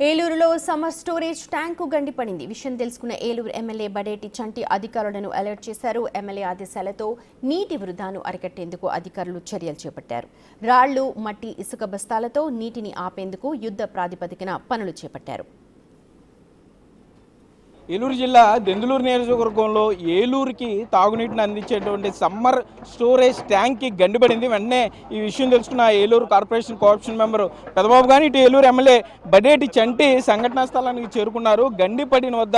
ఏలూరులో summer storage tank గండిపడింది. విషయం తెలుసుకున్న ఏలూరు ఎమ్మెల్యే బడేటి చంటి అధికారులను అలర్ట్ చేశారు. ఎమ్మెల్యే ఆదేశాలతో నీటి వృధాను అరికట్టేందుకు అధికారులు చర్యలు చేపట్టారు. రాళ్లు, మట్టి, ఇసుక బస్తాలతో నీటిని ఆపేందుకు యుద్ధ ప్రాతిపదికన పనులు చేపట్టారు. ఏలూరు జిల్లా దెందులూరు నియోజకవర్గంలో ఏలూరుకి తాగునీటిని అందించేటువంటి సమ్మర్ స్టోరేజ్ ట్యాంక్కి గండిపడింది. వెంటనే ఈ విషయం తెలుసుకున్న ఏలూరు కోఆపరేషన్ మెంబరు పెదబాబు కానీ ఇటు ఏలూరు ఎమ్మెల్యే బడేటి చంటి సంఘటనా స్థలానికి చేరుకున్నారు. గండిపడిన వద్ద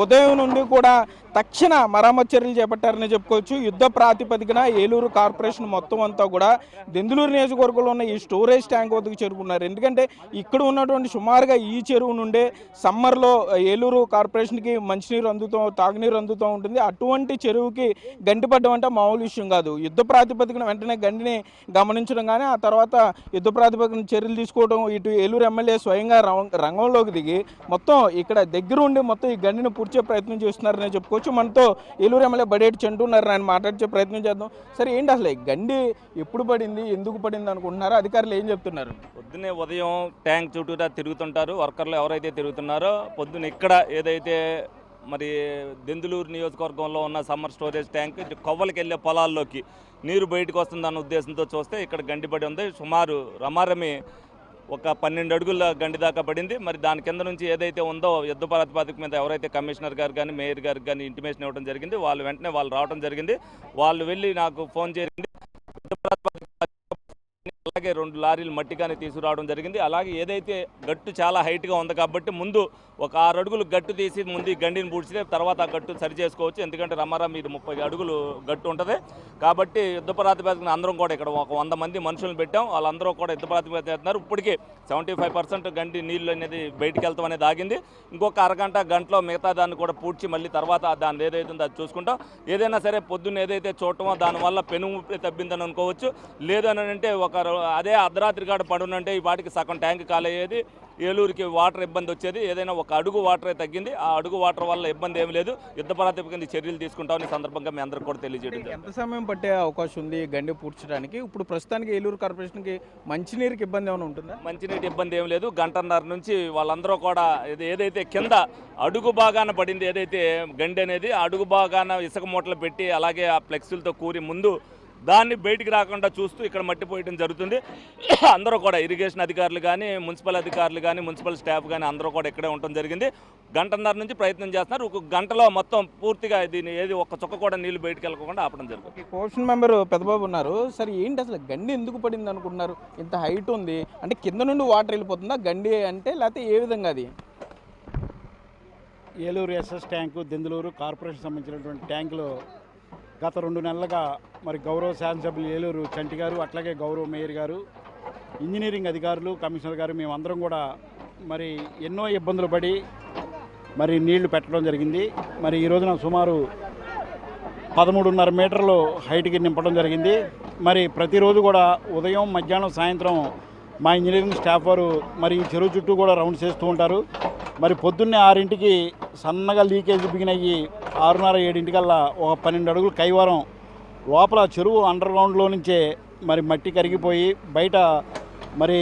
ఉదయం నుండి కూడా తక్షణ మరమ్మతు చర్యలు చేపట్టారని చెప్పుకోవచ్చు. యుద్ధ ప్రాతిపదికన ఏలూరు కార్పొరేషన్ మొత్తం అంతా కూడా దెందులూరు నియోజకవర్గంలో ఉన్న ఈ స్టోరేజ్ ట్యాంక్ వద్దకు చేరుకున్నారు. ఎందుకంటే ఇక్కడ ఉన్నటువంటి సుమారుగా ఈ చెరువు నుండే సమ్మర్లో ఏలూరు కార్పొరేషన్కి మంచినీరు తాగునీరు అందుతూ ఉంటుంది. అటువంటి చెరువుకి గండిపడ్డం అంటే మామూలు విషయం కాదు. యుద్ధ ప్రాతిపదికన వెంటనే గండిని గమనించడం కానీ ఆ తర్వాత యుద్ధ ప్రాతిపదికన చర్యలు తీసుకోవడం, ఇటు ఏలూరు ఎమ్మెల్యే స్వయంగా రంగంలోకి దిగి మొత్తం ఇక్కడ దగ్గరుండి మొత్తం ఈ గండిని పూడ్చే ప్రయత్నం చేస్తున్నారని చెప్పుకోవచ్చు. మనతో ఏలూరు ఎమ్మెల్యే బడేటి చంటి ఉన్నారు. ఆయన మాట్లాడే ప్రయత్నం చేద్దాం. సరే, ఏంటి అసలు గండి ఎప్పుడు పడింది, ఎందుకు పడింది అనుకుంటున్నారు? అధికారులు ఏం చెప్తున్నారు? పొద్దున్నే ఉదయం ట్యాంక్ చుట్టూరా తిరుగుతుంటారు వర్కర్లు ఎవరైతే తిరుగుతున్నారో. పొద్దున్న ఇక్కడ ఏదైతే మరి దెందులూరు నియోజకవర్గంలో ఉన్న సమ్మర్ స్టోరేజ్ ట్యాంక్ కొవ్వలకి వెళ్ళే పొలాల్లోకి నీరు బయటకు వస్తుందన్న ఉద్దేశంతో చూస్తే ఇక్కడ గండిపడి ఉంది. సుమారు రమారమి ఒక 12 అడుగుల గండి దాకా పడింది. మరి దాని కింద నుంచి ఏదైతే ఉందో యుద్ధ ప్రాతిపదిక మీద ఎవరైతే కమిషనర్ గారు కానీ మేయర్ గారికి కానీ ఇంటిమేషన్ ఇవ్వడం జరిగింది. వెంటనే వాళ్ళు రావడం జరిగింది. వాళ్ళు వెళ్ళి నాకు ఫోన్ చేసింది. అలాగే 2 లారీలు మట్టి కానీ తీసుకురావడం జరిగింది. అలాగే ఏదైతే గట్టు చాలా హైట్గా ఉంది కాబట్టి ముందు ఒక 6 అడుగులు గట్టు తీసి ముందు ఈ గండిని పూడ్చితే తర్వాత ఆ గట్టు సరి చేసుకోవచ్చు. ఎందుకంటే రమారా మీరు 30 అడుగులు గట్టు ఉంటుంది కాబట్టి యుద్ధ ప్రాతిపదికన అందరం కూడా ఇక్కడ ఒక 100 మంది మనుషులను పెట్టాం. వాళ్ళందరూ కూడా యుద్ధ ప్రాతిపదిక చేస్తున్నారు. ఇప్పటికీ 75% గండి నీళ్ళు అనేది బయటికి వెళ్తాం అనేది ఆగింది. ఇంకొక గంటలో మిగతా దాన్ని కూడా పూడ్చి మళ్ళీ తర్వాత దాన్ని ఏదైతే ఉందో అది చూసుకుంటాం. ఏదైనా సరే పొద్దున్న ఏదైతే చూడటమో దానివల్ల పెనుముప్పి తప్పిందని అనుకోవచ్చు. లేదని అంటే అదే అర్ధరాత్రి కాడ పడునంటే ఈ వాటికి సగం ట్యాంక్ ఖాళీ అయ్యేది. ఏలూరుకి వాటర్ ఇబ్బంది వచ్చేది. ఏదైనా ఒక అడుగు వాటరే తగ్గింది. ఆ అడుగు వాటర్ వల్ల ఇబ్బంది ఏమి లేదు. యుద్ధ ప్రాతిపదికన చర్యలు తీసుకుంటామని సందర్భంగా మీ అందరికీ కూడా తెలియజేయడం. ఎంత సమయం పట్టే అవకాశం ఉంది గండి పూడ్చడానికి? ఇప్పుడు ప్రస్తుతానికి ఏలూరు కార్పొరేషన్కి మంచినీరుకి ఇబ్బంది ఏమైనా ఉంటుందా? మంచినీటి ఇబ్బంది ఏమి లేదు. గంటన్నర నుంచి వాళ్ళందరూ కూడా ఏదైతే కింద అడుగు భాగాన పడింది ఏదైతే గండి అనేది అడుగు భాగాన ఇసుక మూటలు పెట్టి అలాగే ఆ ఫ్లెక్సులతో కూరి ముందు దాన్ని బయటికి రాకుండా చూస్తూ ఇక్కడ మట్టి పోయడం జరుగుతుంది. అందరూ కూడా ఇరిగేషన్ అధికారులు కానీ మున్సిపల్ అధికారులు కానీ మున్సిపల్ స్టాఫ్ కానీ అందరూ కూడా ఇక్కడే ఉండటం జరిగింది. గంటన్నర నుంచి ప్రయత్నం చేస్తున్నారు. ఒక గంటలో మొత్తం పూర్తిగా దీన్ని ఏది ఒక్క చుక్క కూడా నీళ్లు బయటికి వెళ్ళకుండా ఆపడం జరుగుతుంది. కోఆపరేషన్ మెంబర్ పెదబాబు ఉన్నారు. సరే, ఏంటి అసలు గండి ఎందుకు పడింది అనుకుంటున్నారు? ఇంత హైట్ ఉంది అంటే కింద నుండి వాటర్ వెళ్ళిపోతుందా గండి అంటే, లేకపోతే ఏ విధంగా? అది Eluru SS tank Denduluru corporation సంబంధించినటువంటి ట్యాంకులో గత 2 నెలలుగా మరి గౌరవ శాసనసభ్యులు ఏలూరు చంటి గారు, అట్లాగే గౌరవ మేయర్ గారు, ఇంజనీరింగ్ అధికారులు, కమిషనర్ గారు మేమందరం కూడా మరి ఎన్నో ఇబ్బందులు పడి మరి నీళ్లు పెట్టడం జరిగింది. మరి ఈ రోజున సుమారు 13.5 మీటర్లు హైట్కి నింపడం జరిగింది. మరి ప్రతిరోజు కూడా ఉదయం, మధ్యాహ్నం, సాయంత్రం మా ఇంజనీరింగ్ స్టాఫ్ వారు మరి ఈ చెరువు చుట్టూ కూడా రౌండ్స్ చేస్తూ ఉంటారు. మరి పొద్దున్నే 6ంటికి సన్నగా లీకేజ్ బిగినయ్యి 6:30, 7ంటికల్లా ఒక 12 అడుగులు కైవారం లోపల చెరువు అండర్ గ్రౌండ్లో నుంచే మరి మట్టి కరిగిపోయి బయట మరి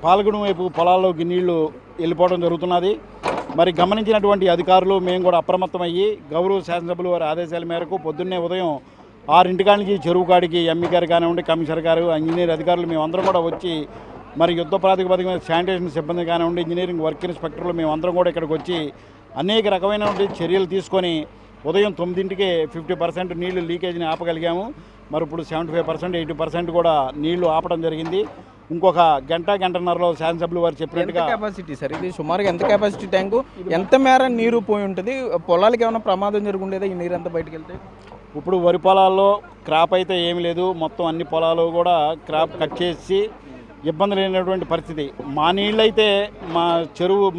పాల్గొన వైపు పొలాల్లోకి నీళ్లు వెళ్ళిపోవడం జరుగుతున్నది. మరి గమనించినటువంటి అధికారులు మేము కూడా అప్రమత్తమయ్యి గౌరవ శాసనసభ్యులు వారి ఆదేశాల మేరకు పొద్దున్నే ఉదయం 6ంటి నుంచి చెరువు కాడికి ఎంఈ గారు కానివ్వండి, కమిషనర్ గారు, ఇంజనీర్ అధికారులు మేమందరం కూడా వచ్చి మరి యుద్ధ ప్రాతిపదిక మీద శానిటేషన్ సిబ్బంది కానివ్వండి, ఇంజనీరింగ్ వర్క్ ఇన్స్పెక్టర్లు మేమందరం కూడా ఇక్కడికి వచ్చి అనేక రకమైనటువంటి చర్యలు తీసుకొని ఉదయం 9ంటికే 50% నీళ్లు లీకేజ్ని ఆపగలిగాము. మరి ఇప్పుడు 75%, 80% కూడా నీళ్లు ఆపడం జరిగింది. ఇంకొక గంటన్నరలో శాసనసభ్యులు వారు చెప్పినట్టుగా కెపాసిటీ సార్ ఇది సుమారుగా ఎంత కెపాసిటీ ట్యాంకు, ఎంత మేర నీరు పోయి ఉంటుంది? పొలాలకి ఏమైనా ప్రమాదం జరుగుండేదా ఈ నీరు అంతా బయటకు వెళ్తే? ఇప్పుడు వరి పొలాల్లో క్రాప్ అయితే ఏమీ లేదు. మొత్తం అన్ని పొలాలు కూడా క్రాప్ కట్ చేసి ఇబ్బంది లేనటువంటి పరిస్థితి. మా నీళ్ళు అయితే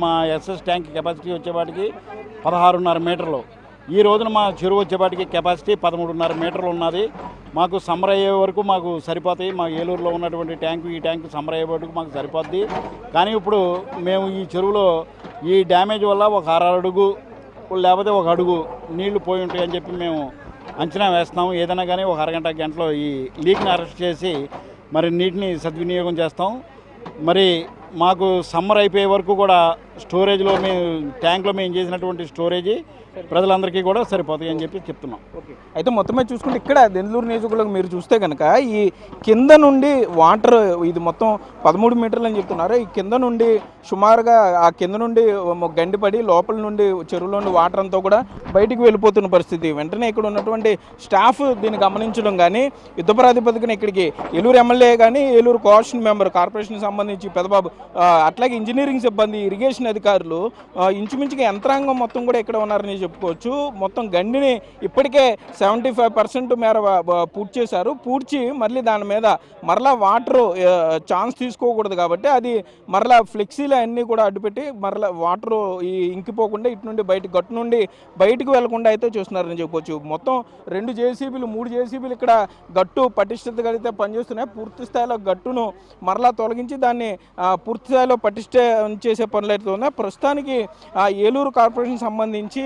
మా ఎస్ఎస్ ట్యాంక్ కెపాసిటీ వచ్చేవాటికి 16.5 మీటర్లు. ఈ రోజున మా చెరువు వచ్చేపాటికి కెపాసిటీ 13.5 మీటర్లు ఉన్నది. మాకు సమ్మర్ అయ్యే వరకు మాకు సరిపోతాయి. మా ఏలూరులో ఉన్నటువంటి ఈ ట్యాంకు సమ్మర్ అయ్యే వరకు మాకు సరిపోద్ది. కానీ ఇప్పుడు మేము ఈ చెరువులో ఈ డ్యామేజ్ వల్ల ఒక 6 అడుగు లేకపోతే 1 అడుగు నీళ్లు పోయి ఉంటాయని చెప్పి మేము అంచనా వేస్తున్నాము. ఏదైనా కానీ ఒక గంటలో ఈ లీక్ని అరెస్ట్ చేసి మరి నీటిని సద్వినియోగం చేస్తాం. మరి మాకు సమ్మర్ అయిపోయే వరకు కూడా స్టోరేజ్లో మేము ట్యాంక్లో మేము చేసినటువంటి స్టోరేజీ ప్రజలందరికీ కూడా సరిపోతాయి అని చెప్పి చెప్తున్నాం. అయితే మొత్తమే చూసుకుంటే ఇక్కడ దెందులూరు నియోజకవర్గం మీరు చూస్తే కనుక ఈ కింద నుండి వాటర్ ఇది మొత్తం 13 మీటర్లు అని చెప్తున్నారు. ఈ కింద నుండి సుమారుగా ఆ కింద నుండి గండిపడి లోపల నుండి చెరువులో నుండి వాటర్ అంతా కూడా బయటికి వెళ్ళిపోతున్న పరిస్థితి. వెంటనే ఇక్కడ ఉన్నటువంటి స్టాఫ్ దీన్ని గమనించడం కానీ యుద్ధ ప్రాతిపదికన ఇక్కడికి ఏలూరు ఎమ్మెల్యే కానీ ఏలూరు కోఆప్షన్ మెంబర్ కార్పొరేషన్కి సంబంధించి పెదబాబు అట్లాగే ఇంజనీరింగ్ సిబ్బంది ఇరిగేషన్ అధికారులు ఇంచుమించుగా యంత్రాంగం మొత్తం కూడా ఇక్కడ ఉన్నారని చెప్పుకోవచ్చు. మొత్తం గండిని ఇప్పటికే 75% మేర పూర్తి చేశారు. పూడ్చి మళ్ళీ దాని మీద మరలా వాటర్ ఛాన్స్ తీసుకోకూడదు కాబట్టి అది మరలా ఫ్లెక్సీలు అన్నీ కూడా అడ్డుపెట్టి మరలా వాటర్ ఈ ఇంకిపోకుండా ఇటు నుండి గట్టు నుండి బయటకు వెళ్లకుండా అయితే చూస్తున్నారని చెప్పొచ్చు. మొత్తం 2 జేసీబీలు 3 జేసీబీలు ఇక్కడ గట్టు పటిష్టతగా అయితే పనిచేస్తున్నాయి. పూర్తి స్థాయిలో గట్టును మరలా తొలగించి దాన్ని పూర్తి స్థాయిలో పటిష్టం చేసే పనులు అయితే ఉన్నాయి. ప్రస్తుతానికి ఏలూరు కార్పొరేషన్ సంబంధించి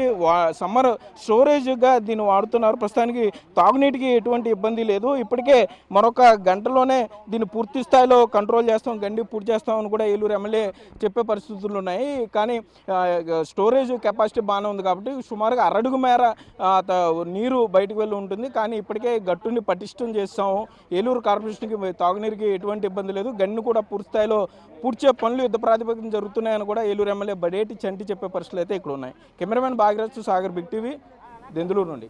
సమ్మర్ స్టోరేజ్గా దీన్ని వాడుతున్నారు. ప్రస్తుతానికి తాగునీటికి ఎటువంటి ఇబ్బంది లేదు. ఇప్పటికే మరొక గంటలోనే దీన్ని పూర్తి స్థాయిలో కంట్రోల్ చేస్తాం, గండి పూర్తి చేస్తామని కూడా ఏలూరు ఎమ్మెల్యే చెప్పే పరిస్థితులు ఉన్నాయి. కానీ స్టోరేజ్ కెపాసిటీ బాగానే ఉంది కాబట్టి సుమారుగా అరడుగు మేర నీరు బయటకు వెళ్ళి ఉంటుంది. కానీ ఇప్పటికే గట్టుని పటిష్టం చేస్తాము. ఏలూరు కార్పొరేషన్కి తాగునీరుకి ఎటువంటి ఇబ్బంది లేదు. గండిని కూడా పూర్తి స్థాయిలో పూడ్చే పనులు యుద్ధ ప్రాతిపదికన జరుగుతున్నాయని కూడా ఏలూరు ఎమ్మెల్యే బడేటి చంటి చెప్పే పరిస్థితులు అయితే ఇక్కడ ఉన్నాయి. Cameraman Bhagirath, Sagar, big TV, Denduluru నుండి.